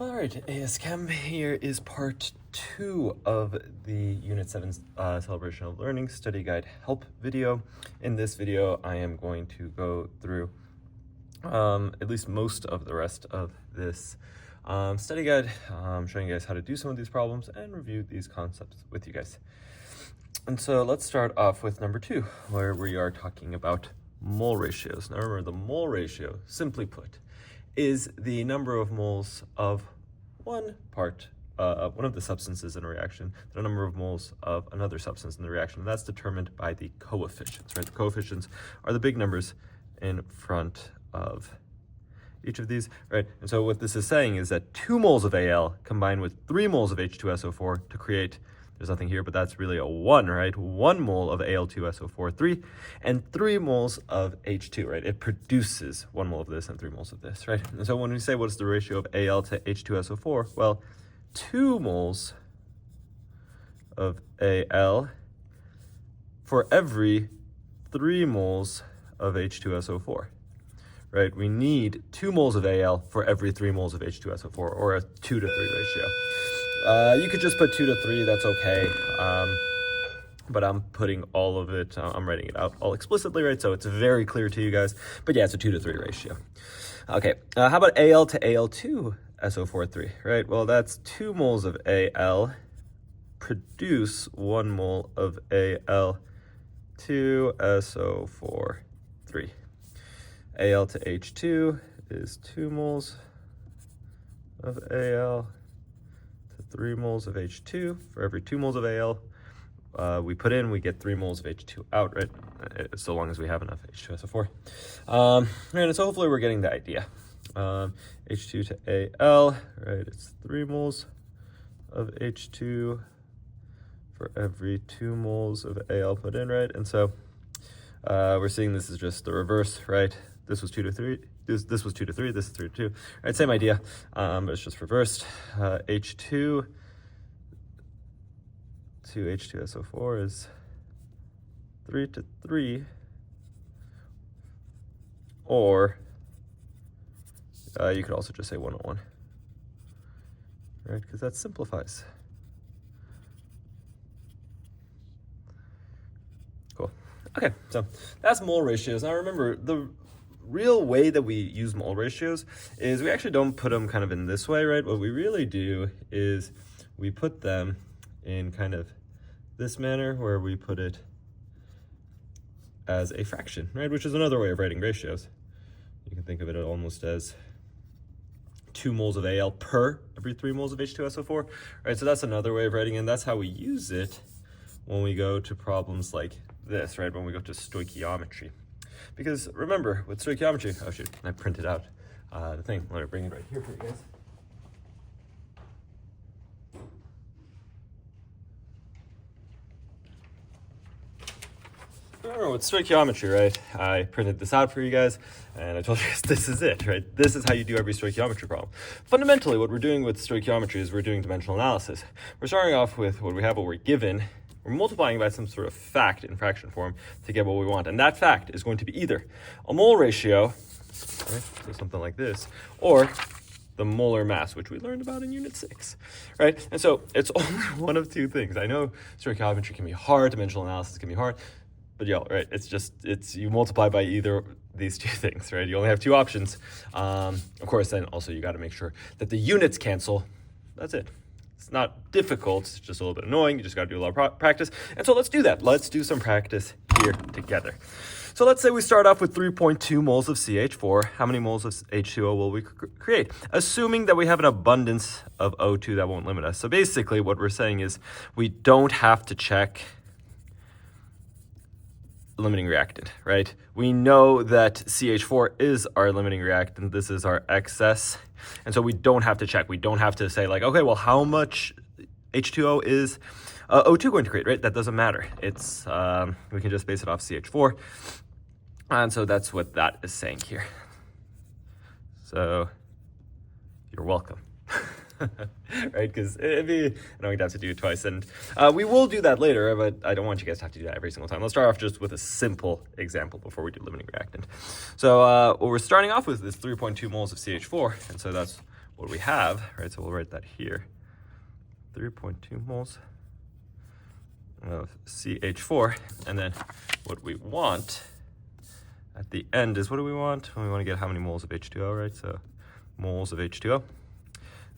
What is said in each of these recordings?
All right, AS Chem, here is part 2 of the Unit 7 Celebration of Learning Study Guide Help video. In this video, I am going to go through at least most of the rest of this study guide, showing you guys how to do some of these problems and review these concepts with you guys. And so let's start off with number 2, where we are talking about mole ratios. Now remember, the mole ratio, simply put, is the number of moles of one of the substances in a reaction, the number of moles of another substance in the reaction. And that's determined by the coefficients, right? The coefficients are the big numbers in front of each of these, right? And so what this is saying is that 2 moles of Al combined with 3 moles of H2SO4 to create, there's nothing here, but that's really a 1, right? 1 mole of Al2SO4, 3, and 3 moles of H2, right? It produces 1 mole of this and 3 moles of this, right? And so when we say what's the ratio of Al to H2SO4, well, 2 moles of Al for every 3 moles of H2SO4, right? We need 2 moles of Al for every 3 moles of H2SO4, or a 2 to 3 ratio. You could just put 2 to 3, that's okay. But I'm putting all of it, I'm writing it out all explicitly, right? So it's very clear to you guys. But yeah, it's a 2 to 3 ratio. Okay, how about Al to Al2SO4, 3, right? Well, that's 2 moles of Al produce 1 mole of Al2SO4, 3. Al to H2 is 2 moles of Al. 3 moles of H2. For every 2 moles of Al we put in, we get 3 moles of H2 out, right? So long as we have enough H2SO4. And so hopefully we're getting the idea. H2 to Al, right? It's 3 moles of H2 for every 2 moles of Al put in, right? And so we're seeing this is just the reverse, right? This was 2 to 3. This was 2 to 3, this is 3 to 2. All right, same idea, but it's just reversed. H2 to H2SO4 is 3 to 3, or you could also just say 1 to 1, right? Because that simplifies. Cool. Okay, so that's mole ratios. Now remember, the real way that we use mole ratios is we actually don't put them kind of in this way, right? What we really do is we put them in kind of this manner, where we put it as a fraction, right? Which is another way of writing ratios. You can think of it almost as 2 moles of Al per every 3 moles of H2SO4, right? So that's another way of writing it, and that's how we use it when we go to problems like this, right? When we go to stoichiometry. Because remember, with stoichiometry, oh shoot, I printed out the thing. Let me bring it right here for you guys. Remember, with stoichiometry, right, I printed this out for you guys, and I told you guys this is it, right? This is how you do every stoichiometry problem. Fundamentally, what we're doing with stoichiometry is we're doing dimensional analysis. We're starting off with what we have, what we're given. We're multiplying by some sort of fact in fraction form to get what we want. And that fact is going to be either a mole ratio, right, so something like this, or the molar mass, which we learned about in Unit 6, right? And so it's only one of 2 things. I know stoichiometry can be hard, dimensional analysis can be hard, but yeah, right, it's you multiply by either these 2 things, right? You only have 2 options. Of course, then also you got to make sure that the units cancel. That's it. It's not difficult, it's just a little bit annoying. You just got to do a lot of practice. And so let's do that. Let's do some practice here together. So let's say we start off with 3.2 moles of CH4. How many moles of H2O will we create? Assuming that we have an abundance of O2 that won't limit us. So basically what we're saying is we don't have to check limiting reactant, right? We know that CH4 is our limiting reactant. This is our excess. And so we don't have to check. We don't have to say like, okay, well, how much H2O is O2 going to create, right? That doesn't matter. It's, we can just base it off CH4. And so that's what that is saying here. So you're welcome. Right? Because I don't have to do it twice. And we will do that later, but I don't want you guys to have to do that every single time. Let's start off just with a simple example before we do limiting reactant. So what we're starting off with is 3.2 moles of CH4. And so that's what we have, right? So we'll write that here. 3.2 moles of CH4. And then what we want at the end is, what do we want? We want to get how many moles of H2O, right? So moles of H2O. And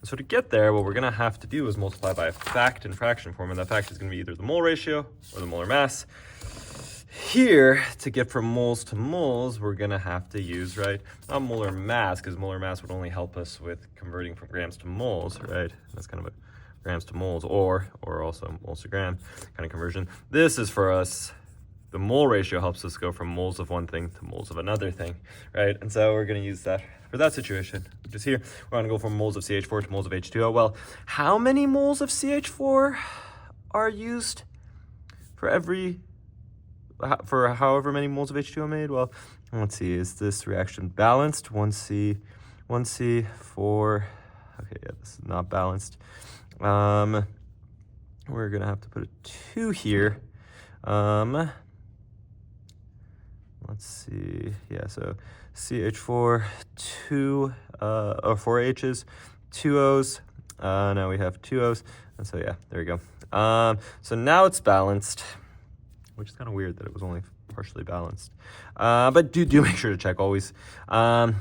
so to get there, what we're going to have to do is multiply by a fact in fraction form. And that fact is going to be either the mole ratio or the molar mass. Here, to get from moles to moles, we're going to have to use, right, not molar mass, because molar mass would only help us with converting from grams to moles, right? That's kind of a grams to moles, or also moles to gram kind of conversion. This is for us, the mole ratio helps us go from moles of one thing to moles of another thing, right? And so we're going to use that for that situation, which is here. We're going to go from moles of CH4 to moles of H2O. Well, how many moles of CH4 are used for however many moles of H2O made? Well, let's see, is this reaction balanced? 1C, 4, okay, yeah, this is not balanced. We're gonna have to put a 2 here. Let's see, yeah, so CH4, 2, or 4 H's, 2 O's, now we have 2 O's, and so yeah, there we go. So now it's balanced, which is kind of weird that it was only partially balanced. But do make sure to check always. So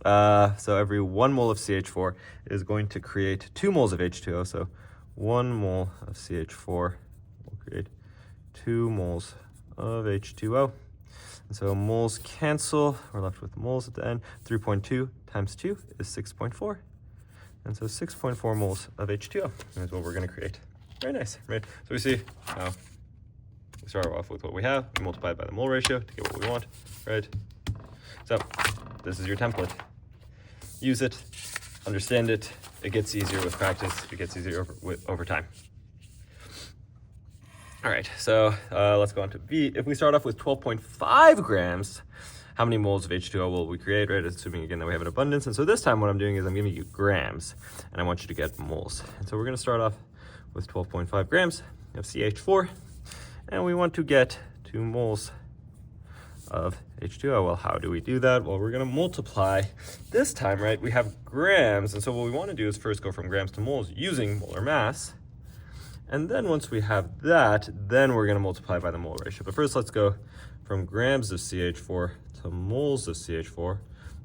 every 1 mole of CH4 is going to create 2 moles of H2O. So 1 mole of CH4 will create 2 moles of H2O. And so moles cancel. We're left with moles at the end. 3.2 times 2 is 6.4. And so 6.4 moles of H2O is what we're going to create. Very nice, right? So we see how we start off with what we have, we multiply it by the mole ratio to get what we want, right? So this is your template. Use it, understand it. It gets easier with practice. It gets easier over time. All right, so let's go on to B. If we start off with 12.5 grams, how many moles of H2O will we create, right? Assuming again that we have an abundance. And so this time what I'm doing is I'm giving you grams, and I want you to get moles. And so we're gonna start off with 12.5 grams of CH4. And we want to get 2 moles of H2O. Well, how do we do that? Well, we're going to multiply. This time, right, we have grams. And so what we want to do is first go from grams to moles using molar mass. And then once we have that, then we're going to multiply by the mole ratio. But first, let's go from grams of CH4 to moles of CH4.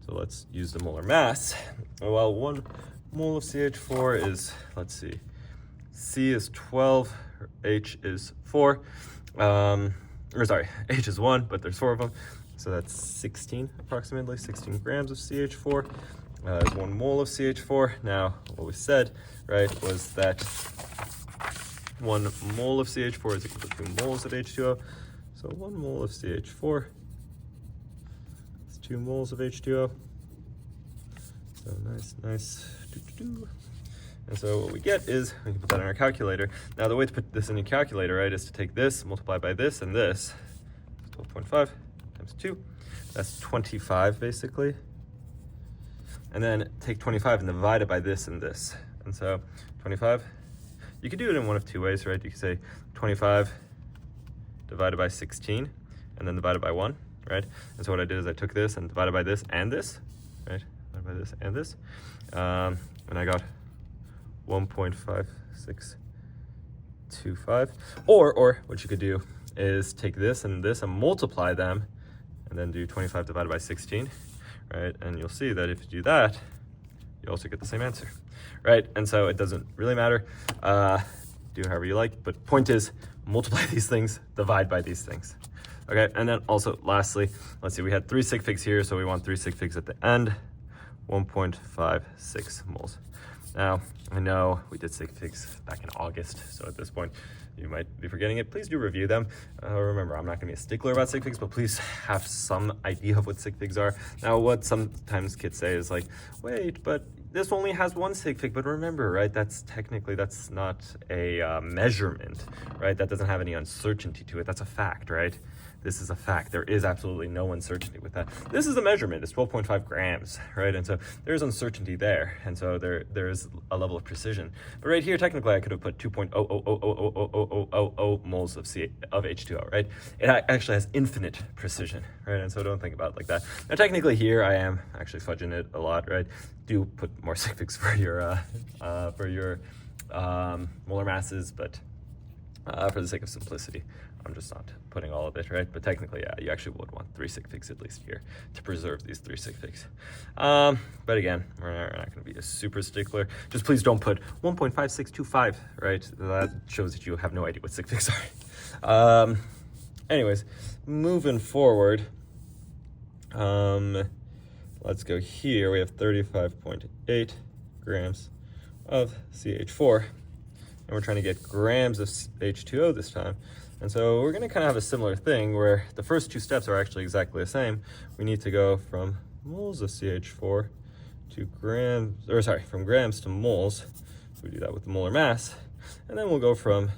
So let's use the molar mass. Well, 1 mole of CH4 is, let's see, C is 12, H is 4. H is 1, but there's 4 of them. So that's 16, approximately 16 grams of CH4. Is 1 mole of CH4. Now, what we said, right, was that 1 mole of CH4 is equal to 2 moles of H2O. So 1 mole of CH4 is 2 moles of H2O. So nice. And so what we get is, we can put that in our calculator. Now the way to put this in your calculator, right, is to take this, multiply by this and this. 12.5 times 2, that's 25 basically. And then take 25 and divide it by this and this. And so 25, you could do it in one of 2 ways, right? You could say 25 divided by 16 and then divided by 1, right? And so what I did is I took this and divided by this and this, right? Divided by this and this. And I got 1.5625. Or what you could do is take this and multiply them and then do 25 divided by 16, right? And you'll see that if you do that, you also get the same answer, right? And so it doesn't really matter. Do however you like, but point is multiply these things, divide by these things. Okay, and then also lastly, let's see, we had 3 sig figs here, so we want 3 sig figs at the end, 1.56 moles. Now, I know we did sig figs back in August, so at this point, you might be forgetting it. Please do review them. Remember, I'm not gonna be a stickler about sig figs, but please have some idea of what sig figs are. Now, what sometimes kids say is like, wait, but this only has 1 sig fig, but remember, right, that's not a measurement, right? That doesn't have any uncertainty to it. That's a fact, right? this is a fact. There is absolutely no uncertainty with that. This is a measurement. It's 12.5 grams, right? And so there's uncertainty there. And so there is a level of precision. But right here, technically, I could have put 2.000000000 moles of H2O, right? It actually has infinite precision, right? And so don't think about it like that. Now, technically here, I am actually fudging it a lot, right? Do put more sig figs for your molar masses, but for the sake of simplicity, I'm just not putting all of it, right? But technically, yeah, you actually would want 3 sig figs at least here to preserve these 3 sig figs. But again, we're not going to be a super stickler. Just please don't put 1.5625, right? That shows that you have no idea what sig figs are. Anyways, moving forward, let's go here. We have 35.8 grams of CH4, and we're trying to get grams of H2O this time. And so we're going to kind of have a similar thing where the first 2 steps are actually exactly the same. We need to go from moles of CH4 to grams, or sorry, from grams to moles. So we do that with the molar mass. And then we'll go from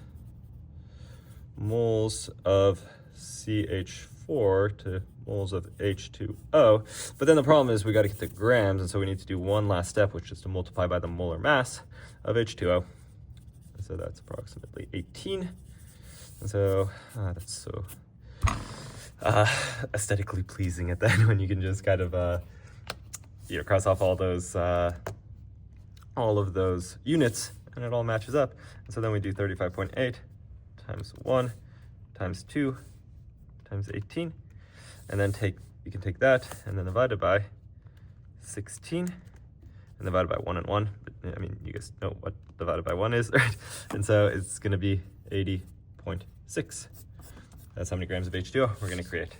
moles of CH4 to moles of H2O. But then the problem is we got to get the grams, and so we need to do one last step, which is to multiply by the molar mass of H2O. And so that's approximately 18. And so that's so aesthetically pleasing at that when you can just kind of cross off all of those units, and it all matches up. And so then we do 35.8 times 1 times 2 times 18, and then you can take that and then divide it by 16 and divide it by 1 and 1. But I mean, you guys know what divided by 1 is, right? And so it's going to be 80.6. That's how many grams of H2O we're going to create.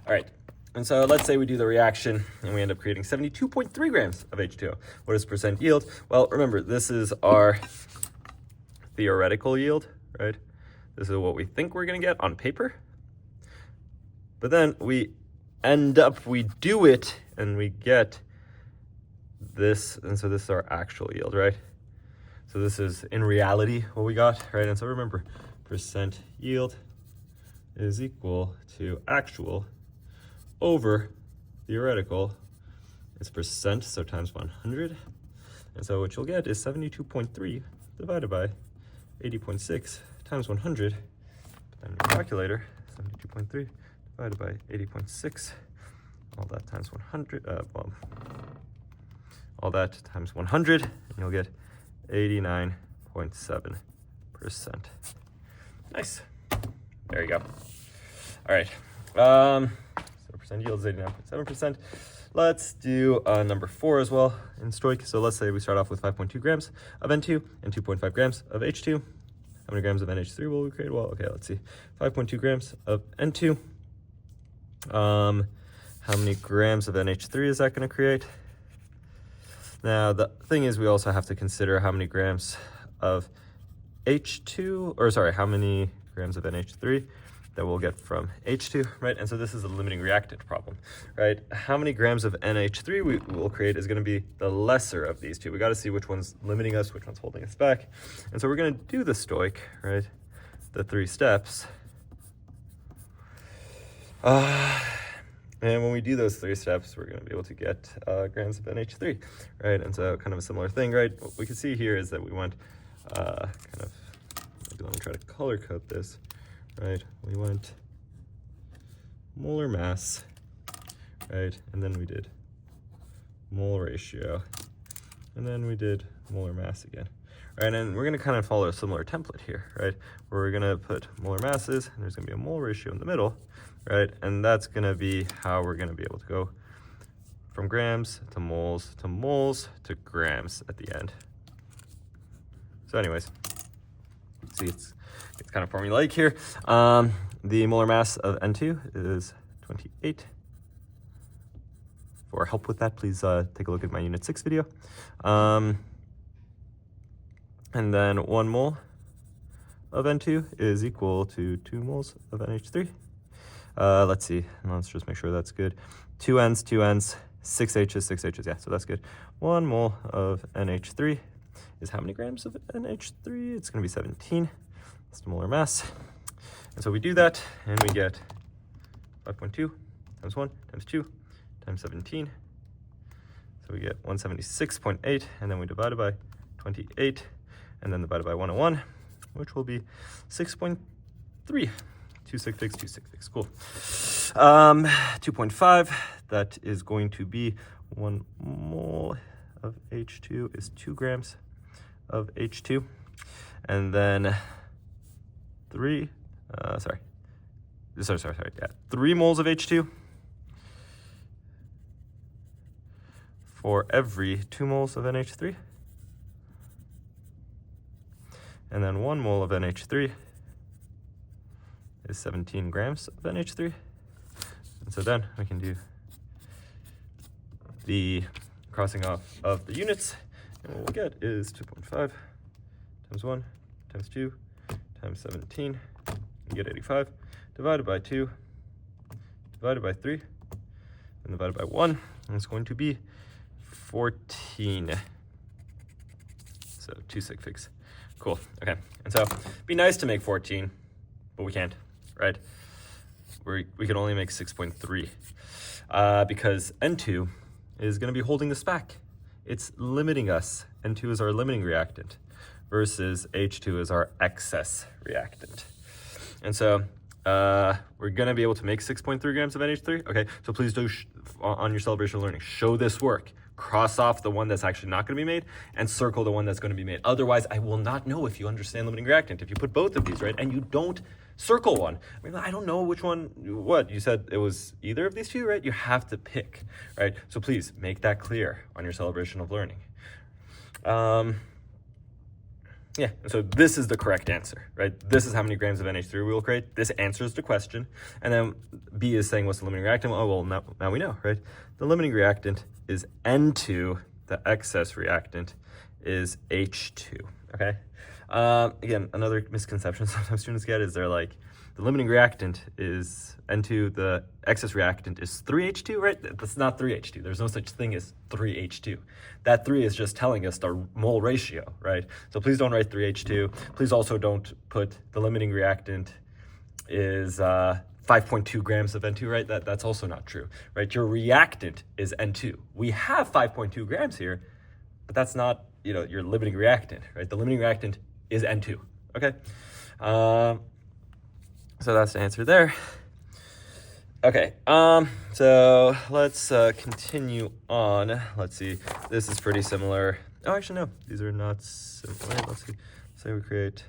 All right, and so let's say we do the reaction and we end up creating 72.3 grams of H2O. What is percent yield? Well, remember, this is our theoretical yield, right? This is what we think we're going to get on paper. But then we do it, and we get this, and so this is our actual yield, right? So this is in reality what we got, right? And so remember, percent yield is equal to actual over theoretical. It's percent, so times 100. And so what you'll get is 72.3 divided by 80.6 times 100. Put that in your calculator, 72.3 divided by 80.6. All that times 100, all that times 100, and you'll get 89.7%. Nice. There you go. All right. So percent yield is 89.7%. Let's do number 4 as well in stoic. So let's say we start off with 5.2 grams of N2 and 2.5 grams of H2. How many grams of NH3 will we create? Well, okay, let's see. 5.2 grams of N2. How many grams of NH3 is that going to create? Now, the thing is, we also have to consider how many grams of how many grams of NH3 that we'll get from H2, right? And so this is a limiting reactant problem, right? How many grams of NH3 we will create is going to be the lesser of these two. We got to see which one's limiting us, which one's holding us back. And so we're going to do the stoic, right? The 3 steps. And when we do those 3 steps, we're going to be able to get grams of NH3, right? And so kind of a similar thing, right? What we can see here is that we went maybe let me try to color code this, right? We went molar mass, right? And then we did mole ratio, and then we did molar mass again, right? And we're going to kind of follow a similar template here, right? Where we're going to put molar masses, and there's going to be a mole ratio in the middle, right? And that's going to be how we're going to be able to go from grams to moles to grams at the end. So anyways, see, it's kind of formulaic here. The molar mass of N2 is 28. For help with that, please take a look at my Unit 6 video. And then 1 mole of N2 is equal to 2 moles of NH3. Let's see, let's just make sure that's good. 2 N's, 2 N's, 6 H's, 6 H's, yeah, so that's good. 1 mole of NH3 is how many grams of NH3? It's gonna be 17. That's the molar mass. And so we do that, and we get 5.2 times 1 times 2 times 17. So we get 176.8, and then we divide it by 28, and then divided by 101, which will be 6.3. 2 sig figs, 2 sig figs, cool. 2.5, that is going to be 1 mole of H2 is 2 grams of H2. And then 3 moles of H2 for every 2 moles of NH3. And then 1 mole of NH3 is 17 grams of NH3. And so then we can do the crossing off of the units, and what we'll get is 2.5 times 1 times 2 times 17, you get 85, divided by 2, divided by 3, and divided by 1, and it's going to be 14. So 2 sig figs. Cool, okay. And so it'd be nice to make 14, but we can't, right? We can only make 6.3 because N2 is going to be holding this back. It's limiting us. N2 is our limiting reactant versus H2 is our excess reactant. And so we're going to be able to make 6.3 grams of NH3. Okay, so please do, on your celebration of learning, show this work. Cross off the one that's actually not going to be made and circle the one that's going to be made. Otherwise, I will not know if you understand limiting reactant. If you put both of these, right, and you don't circle one, I mean, I don't know which one, what? You said it was either of these two, right? You have to pick, right? So please make that clear on your celebration of learning. Yeah, and so this is the correct answer, right? This is how many grams of NH3 we will create. This answers the question. And then B is saying what's the limiting reactant? Oh, well, now we know, right? The limiting reactant is N2. The excess reactant is H2, okay? Again, another misconception sometimes students get is they're like, the limiting reactant is N2, the excess reactant is 3H2, right? That's not 3H2. There's no such thing as 3H2. That 3 is just telling us the mole ratio, right? So please don't write 3H2. Please also don't put the limiting reactant is 5.2 grams of N2, right? That's also not true, right? Your reactant is N2. We have 5.2 grams here, but that's not, your limiting reactant, right? The limiting reactant is N2, okay? So that's the answer there. Okay, so let's continue on. Let's see, this is pretty similar. Oh, actually, no, these are not similar. Let's see, say we create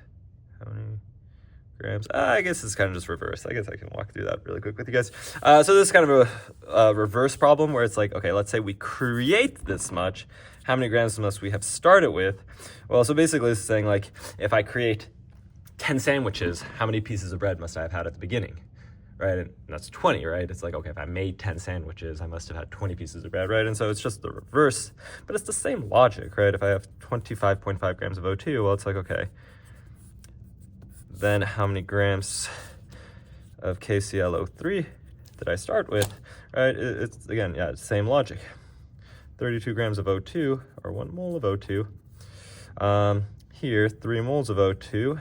how many grams? I guess it's kind of just reverse. I guess I can walk through that really quick with you guys. So this is kind of a reverse problem where it's like, okay, let's say we create this much. How many grams must we have started with? Well, so basically it's saying like, if I create 10 sandwiches, how many pieces of bread must I have had at the beginning, right? And that's 20, right? It's like, okay, if I made 10 sandwiches, I must have had 20 pieces of bread, right? And so it's just the reverse, but it's the same logic, right? If I have 25.5 grams of O2, well, it's like, okay, then how many grams of KClO3 did I start with, right? It's, again, yeah, it's the same logic. 32 grams of O2, or 1 mole of O2. Here, 3 moles of O2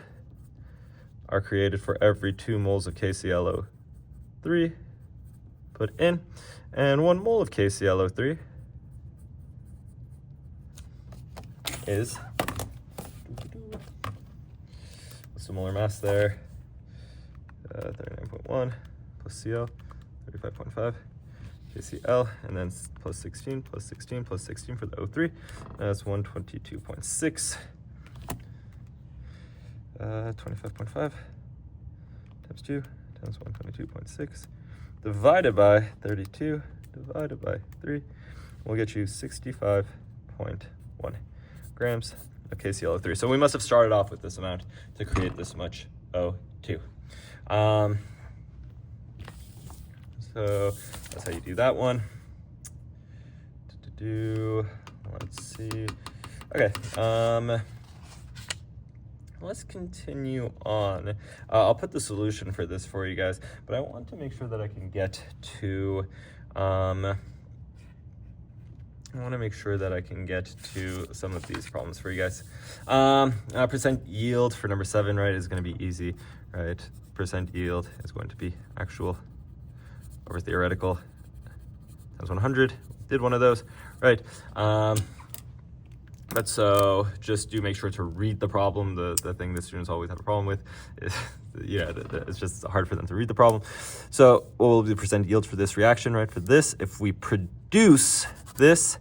are created for every 2 moles of KClO3 put in, and 1 mole of KClO3 is, what's the molar mass there? 39.1 plus Cl, 35.5 KCl, and then plus 16 plus 16 plus 16 for the O3. That's 122.6. 25.5 times 2 times 122.6 divided by 32 divided by 3 will get you 65.1 grams of KClO3. So we must have started off with this amount to create this much O2. So that's how you do that one. Let's see. Okay. Let's continue on. I'll put the solution for this for you guys, but I want to make sure that I can get to, I want to make sure that I can get to some of these problems for you guys. Percent yield for number 7, right, is going to be easy, right? Percent yield is going to be actual over theoretical times 100. Did one of those, right? But so just do make sure to read the problem. The thing that students always have a problem with is, it's just hard for them to read the problem. So what will be the percent yield for this reaction, right? For this, if we produce this,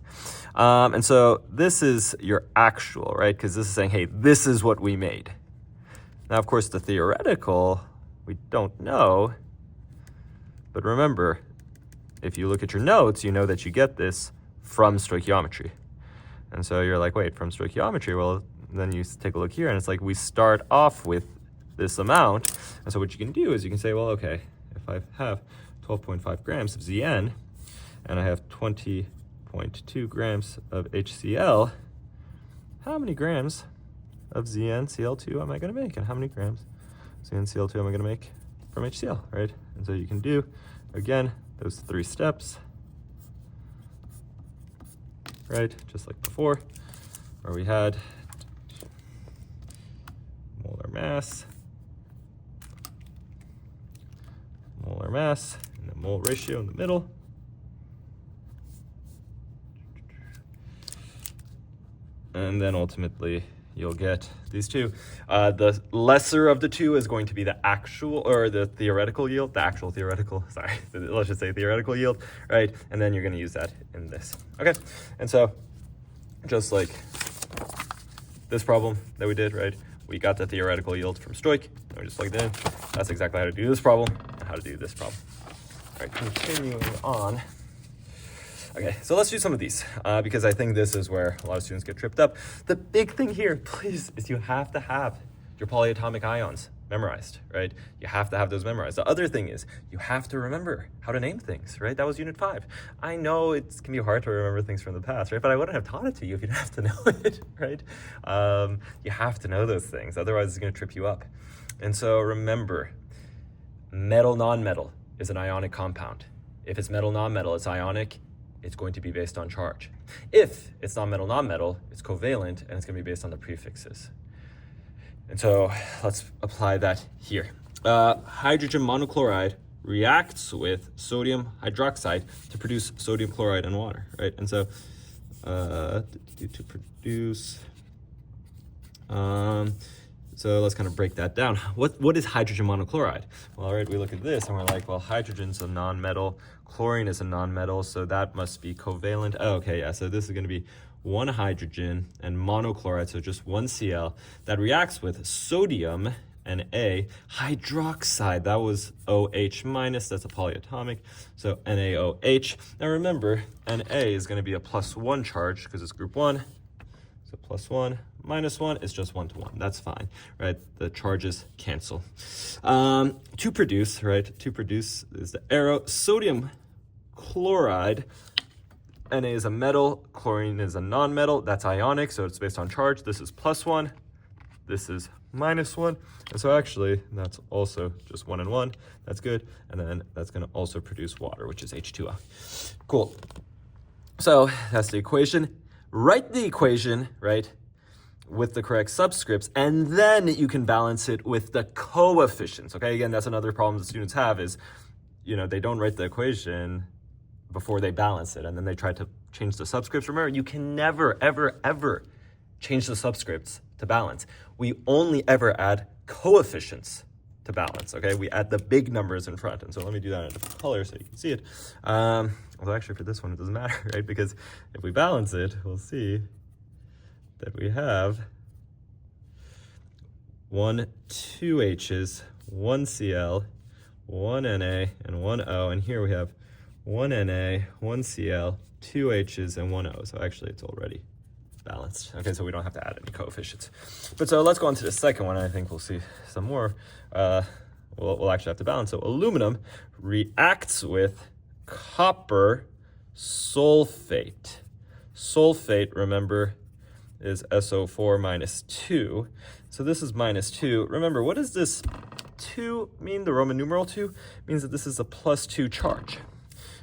and so this is your actual, right? Because this is saying, hey, this is what we made. Now, of course, the theoretical, we don't know. But remember, if you look at your notes, you know that you get this from stoichiometry. And so you're like, wait, from stoichiometry? Well, then you take a look here, and it's like we start off with this amount. And so what you can do is you can say, well, okay, if I have 12.5 grams of Zn, and I have 20.2 grams of HCl, how many grams of ZnCl2 am I going to make? And how many grams ZnCl2 am I going to make from HCl, right? And so you can do, again, those 3 steps, right? Just like before, where we had molar mass, and the mole ratio in the middle. And then ultimately, you'll get these two. The lesser of the two is going to be the actual, or the theoretical yield, let's just say theoretical yield, right? And then you're gonna use that in this, okay? And so, just like this problem that we did, right? We got the theoretical yield from Stoich, and we just plugged it in. That's exactly how to do this problem, and how to do this problem. All right, continuing on. Okay, so let's do some of these, because I think this is where a lot of students get tripped up. The big thing here, please, is you have to have your polyatomic ions memorized, right? You have to have those memorized. The other thing is you have to remember how to name things, right? That was Unit 5. I know it can be hard to remember things from the past, right? But I wouldn't have taught it to you if you didn't have to know it, right? You have to know those things, otherwise it's gonna trip you up. And so remember, metal, non-metal is an ionic compound. If it's metal, non-metal, it's ionic. It's going to be based on charge. If it's non-metal, non-metal, it's covalent, and it's going to be based on the prefixes. And so let's apply that here. Hydrogen monochloride reacts with sodium hydroxide to produce sodium chloride and water, right? And so to produce, so let's kind of break that down. What is hydrogen monochloride? Well, all right, we look at this and we're like, well, hydrogen's a non-metal, chlorine is a non-metal, so that must be covalent. Oh, okay, yeah, so this is gonna be one hydrogen and monochloride, so just one Cl, that reacts with sodium and A hydroxide. That was OH minus, that's a polyatomic, so NaOH. Now remember, Na is gonna be a +1 charge because it's group 1, so +1. -1 is just 1 to 1. That's fine, right? The charges cancel. To produce, right? To produce is the arrow. Sodium chloride. Na is a metal. Chlorine is a non-metal. That's ionic, so it's based on charge. This is +1. This is -1. And so actually, that's also just 1 and 1. That's good. And then that's going to also produce water, which is H2O. Cool. So that's the equation. Write the equation, right, with the correct subscripts, and then you can balance it with the coefficients, okay? Again, that's another problem the students have is, they don't write the equation before they balance it, and then they try to change the subscripts. Remember, you can never, ever, ever change the subscripts to balance. We only ever add coefficients to balance, okay? We add the big numbers in front, and so let me do that in a different color so you can see it. Although actually for this one, it doesn't matter, right? Because if we balance it, we'll see that we have 2 H's, 1 Cl, 1 Na, and 1 O. And here we have 1 Na, 1 Cl, 2 H's, and 1 O. So actually it's already balanced. Okay, so we don't have to add any coefficients. But so let's go on to the second one. I think we'll see some more. We'll actually have to balance. So aluminum reacts with copper sulfate. Sulfate, remember, is SO4 -2. So this is -2. Remember, what does this 2 mean? The Roman numeral 2 means that this is a +2 charge.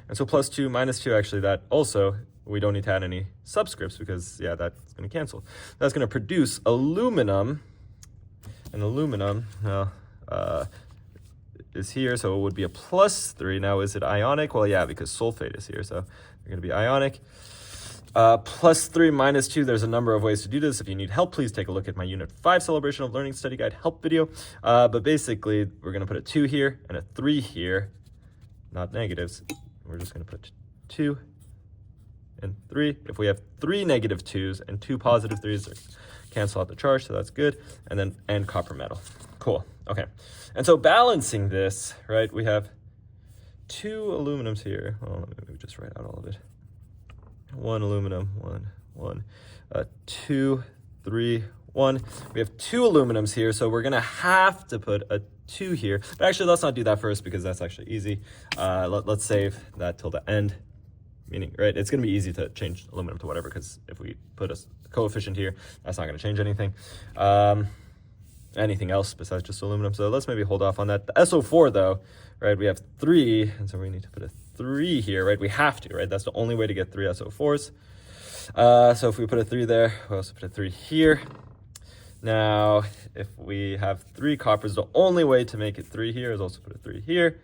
And so +2 -2, actually, that also, we don't need to add any subscripts because, yeah, that's going to cancel. That's going to produce aluminum. And aluminum, is here, so it would be a +3. Now, is it ionic? Well, yeah, because sulfate is here, so they're going to be ionic. +3 minus 2, there's a number of ways to do this. If you need help, please take a look at my Unit 5 Celebration of Learning Study Guide help video. But basically, we're going to put a 2 here and a 3 here, not negatives. We're just going to put 2 and 3. If we have 3 negative 2s and 2 positive 3s, cancel out the charge, so that's good. And copper metal. Cool. Okay. And so balancing this, right, we have 2 aluminums here. Well, let me just write out all of it. 1 aluminum, 1, 2, 3, 1. We have 2 aluminums here, so we're going to have to put a 2 here. But actually, let's not do that first because that's actually easy. Let's save that till the end. Meaning, right, it's going to be easy to change aluminum to whatever, because if we put a coefficient here, that's not going to change anything. Anything else besides just aluminum. So let's maybe hold off on that. The SO4, though, right, we have 3, and so we need to put a 3 here, right? We have to, right? That's the only way to get 3 SO4s. So if we put a 3 there, we also put a 3 here. Now, if we have 3 coppers, the only way to make it 3 here is also put a 3 here.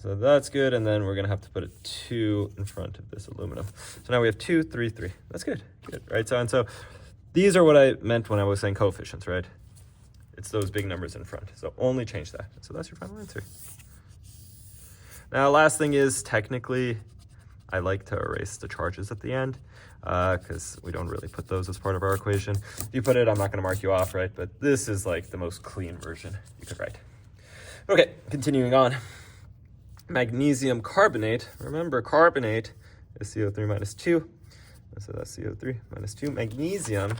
So that's good, and then we're going to have to put a 2 in front of this aluminum. So now we have 2, 3, 3. That's good, right? So these are what I meant when I was saying coefficients, right? It's those big numbers in front. So only change that. So that's your final answer. Now, last thing is, technically, I like to erase the charges at the end because we don't really put those as part of our equation. If you put it, I'm not going to mark you off, right? But this is like the most clean version you could write. Okay, continuing on. Magnesium carbonate. Remember, carbonate is CO3 minus 2. So that's CO3 minus 2. Magnesium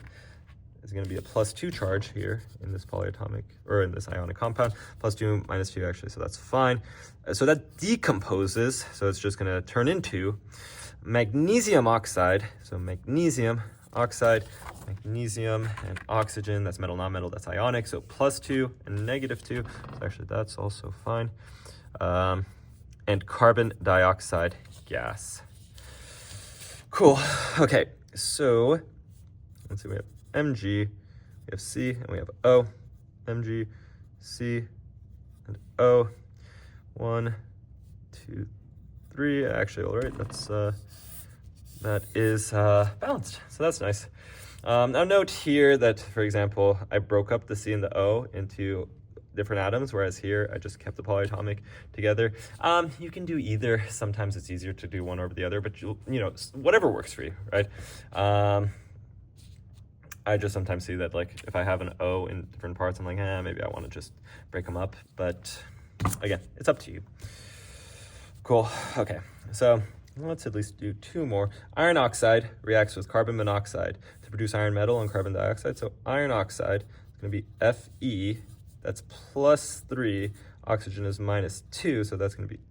is going to be a +2 charge here in this polyatomic, or in this ionic compound. +2 minus 2, actually, so that's fine. So that decomposes, so it's just going to turn into magnesium oxide. So magnesium oxide, magnesium and oxygen, that's metal, non-metal, that's ionic. So +2 and -2, so actually that's also fine. And carbon dioxide gas. Cool. Okay, so let's see, we have Mg, we have C, and we have O. Mg, C, and O. 1, 2, 3. Actually, all right, that is balanced, so that's nice. Now note here that, for example, I broke up the C and the O into different atoms, whereas here I just kept the polyatomic together. You can do either. Sometimes it's easier to do one over the other, but you know, whatever works for you, right? I just sometimes see that, like, if I have an O in different parts, I'm like, maybe I want to just break them up. But again, it's up to you. Cool. Okay, so let's at least do 2 more. Iron oxide reacts with carbon monoxide to produce iron metal and carbon dioxide. So iron oxide is going to be Fe. That's +3. Oxygen is -2, so that's going to be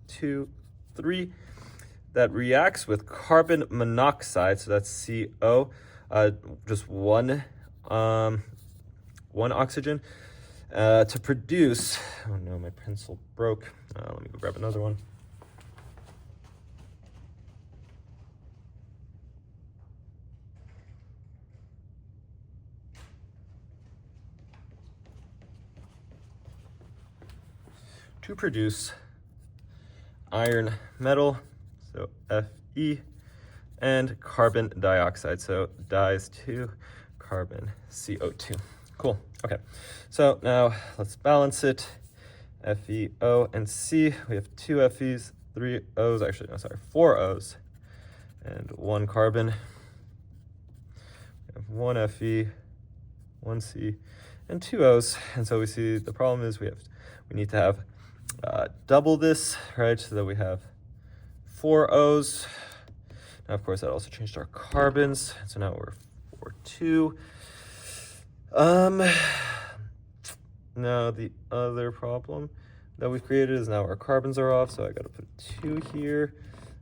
2, 3. That reacts with carbon monoxide, so that's CO. Just one oxygen to produce. Oh no, my pencil broke. Let me go grab another one. To produce iron metal, so Fe, and carbon dioxide, so dies 2, carbon CO2. Cool. Okay, so now let's balance it. Fe, O, and C. We have 2 Fe's, 3 O's, actually, no, sorry, 4 O's, and 1 carbon. We have 1 Fe, 1 C, and 2 O's. And so we see the problem is we need to have double this, right? So that we have 4 O's. Now, of course, that also changed our carbons. So now we're 4, 2. Now the other problem that we've created is now our carbons are off. So I got to put 2 here.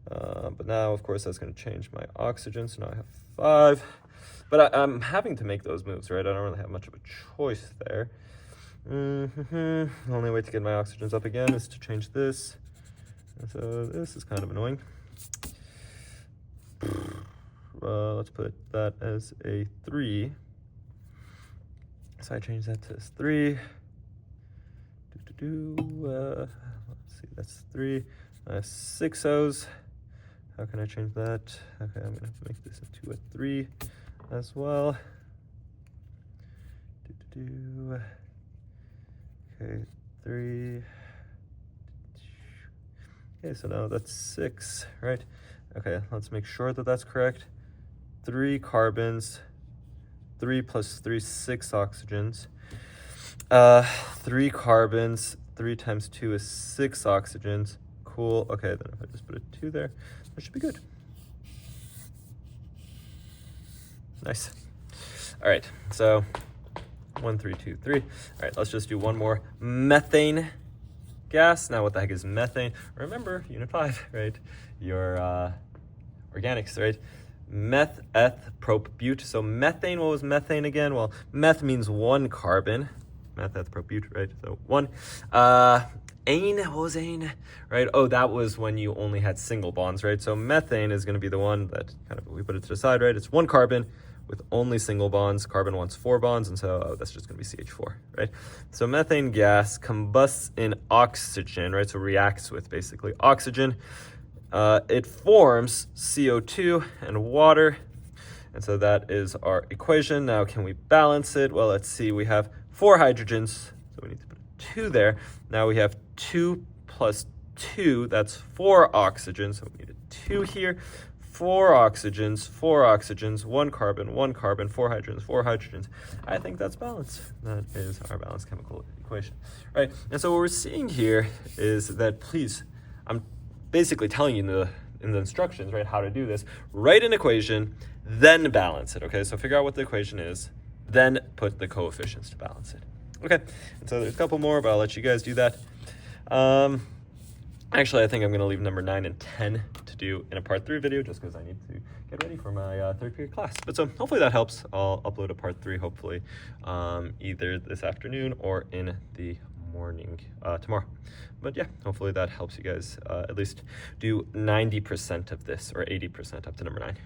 But now, of course, that's going to change my oxygen. So now I have 5. But I'm having to make those moves, right? I don't really have much of a choice there. The only way to get my oxygens up again is to change this. And so this is kind of annoying. Let's put that as a 3. So I change that to 3. Let's see, that's 3, 6 O's. How can I change that? Okay, I'm gonna have to make this into a 3 as well. Okay, 3. Okay, so now that's 6, right? Okay, let's make sure that that's correct. 3 carbons, 3 plus 3, 6 oxygens. 3 carbons, 3 times 2 is 6 oxygens. Cool. Okay, then if I just put a 2 there, that should be good. Nice. All right, so 1, 3, 2, 3. All right, let's just do one more. Methane gas. Now, what the heck is methane? Remember, Unit 5, right? Your organics, right? Meth, eth, prop, bute. So methane, what was methane again? Well, meth means 1 carbon. Meth, eth, prop, bute, right? So 1. Ane, what was ane? Right? Oh, that was when you only had single bonds, right? So methane is going to be the one that kind of, we put it to the side, right? It's 1 carbon with only single bonds. Carbon wants 4 bonds, and so that's just going to be CH4, right? So methane gas combusts in oxygen, right? So reacts with basically oxygen. It forms CO2 and water, and so that is our equation. Now, can we balance it? Well, let's see. We have 4 hydrogens, so we need to put a 2 there. Now we have 2 plus 2, that's 4 oxygens, so we need a 2 here. 4 oxygens, 1 carbon, 4 hydrogens, 4 hydrogens. I think that's balanced. That is our balanced chemical equation, right? And so what we're seeing here is that, please, I'm basically telling you in the instructions, right, how to do this. Write an equation, then balance it, okay? So figure out what the equation is, then put the coefficients to balance it. Okay, and so there's a couple more, but I'll let you guys do that. Actually, I think I'm going to leave number 9 and 10 to do in a part 3 video, just because I need to get ready for my 3rd period class. But so hopefully that helps. I'll upload a part 3, hopefully, either this afternoon or in the morning tomorrow. But yeah, hopefully that helps you guys at least do 90% of this, or 80% up to number 9.